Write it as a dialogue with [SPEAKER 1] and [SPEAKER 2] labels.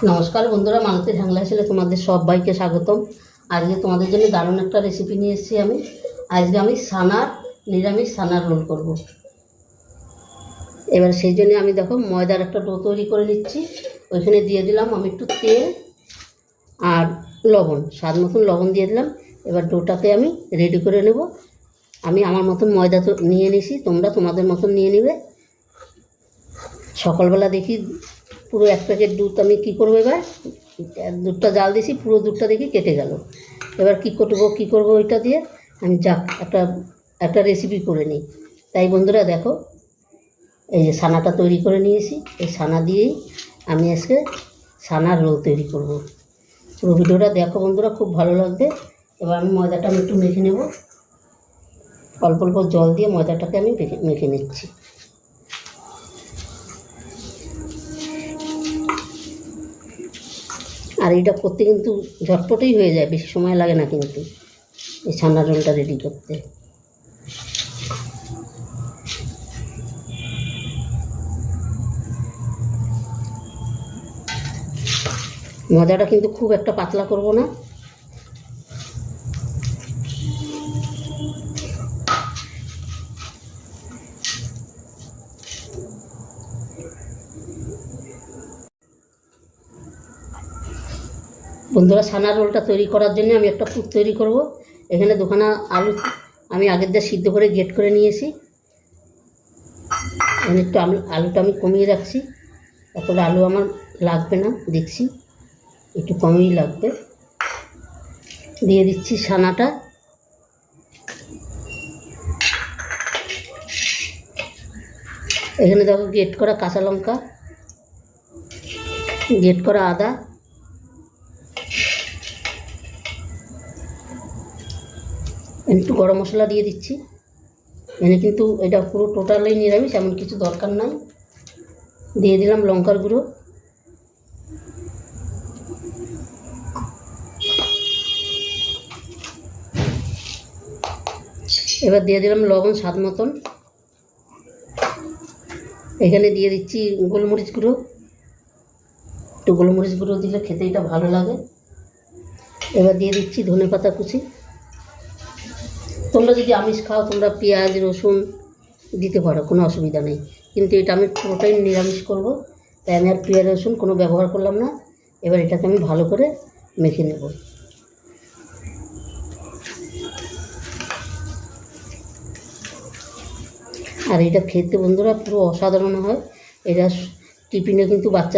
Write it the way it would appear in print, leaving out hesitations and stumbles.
[SPEAKER 1] নমস্কার বন্ধুরা, মালতী ঢাংলা ছেলে তোমাদের সবাইকে স্বাগতম। আজকে তোমাদের জন্য দারুণ একটা রেসিপি নিয়ে এসেছি আমি। আজকে আমি নিরামিষ ছানার রোল করব। এবার সেই জন্য আমি দেখো ময়দার একটা ডো তৈরি করে নিচ্ছি। ওইখানে দিয়ে দিলাম আমি একটু তেল আর লবণ, স্বাদ মতন লবণ দিয়ে দিলাম। এবার ডোটাকে আমি রেডি করে নেব। আমি আমার মতন ময়দা তো নিয়ে নিয়েছি, তোমরা তোমাদের মতন নিয়ে নেবে। সকালবেলা দেখি পুরো এক প্যাকেট দুধ আমি কী করবো, এবার দুধটা জাল দিয়েছি, পুরো দুধটা দেখি কেটে গেল। এবার কী করবো ওইটা দিয়ে আমি একটা রেসিপি করে নিই। তাই বন্ধুরা দেখো, এই যে ছানাটা তৈরি করে নিয়েছি, এই ছানা দিয়েই আমি আজকে ছানার রোল তৈরি করব। পুরো ভিডিওটা দেখো বন্ধুরা, খুব ভালো লাগবে। এবার আমি ময়দাটা একটু মেখে নেব। অল্প অল্প জল দিয়ে ময়দাটাকে আমি মেখে নিচ্ছি। আর এটা করতে কিন্তু ঝটপটেই হয়ে যায়, বেশি সময় লাগে না কিন্তু এই ছানার রোলটা রেডি করতে। ময়দাটা কিন্তু খুব একটা পাতলা করব না। বন্ধুরা, ছানার রোলটা তৈরি করার জন্য আমি একটা পুর তৈরি করব। এখানে দুখানা আলু আমি আগের দিয়ে সিদ্ধ করে গ্রেট করে নিয়েছি। এখানে একটু আলুটা আমি কমিয়ে রাখছি, তারপরে আলু আমার লাগবে না, দেখছি একটু কমই লাগবে। দিয়ে দিচ্ছি ছানাটা। এখানে দেখো গ্রেট করা কাঁচা লঙ্কা, গ্রেট করা আদা, একটু গরম মশলা দিয়ে দিচ্ছি। এখানে কিন্তু এটা পুরো টোটালি নিরামিষ, এমন কিছু দরকার নাই। দিয়ে দিলাম লঙ্কার গুঁড়ো। এবার দিয়ে দিলাম লবণ স্বাদ মতন। এখানে দিয়ে দিচ্ছি গোলমরিচ গুঁড়ো। একটু গোলমরিচ গুঁড়ো দিলে খেতে এটা ভালো লাগে। এবার দিয়ে দিচ্ছি ধনেপাতা কুচি। তোমরা যদি আমিষ খাও তোমরা পেঁয়াজ রসুন দিতে পারো, কোনো অসুবিধা নেই, কিন্তু এটা আমি পুরোটাই নিরামিষ করব, তাই আমি আর পেঁয়াজ রসুন কোনো ব্যবহার করলাম না। এবার এটাকে আমি ভালো করে মেখে নেব। আর এটা খেতে বন্ধুরা পুরো অসাধারণ হয়। এটা টিফিনে কিন্তু বাচ্চা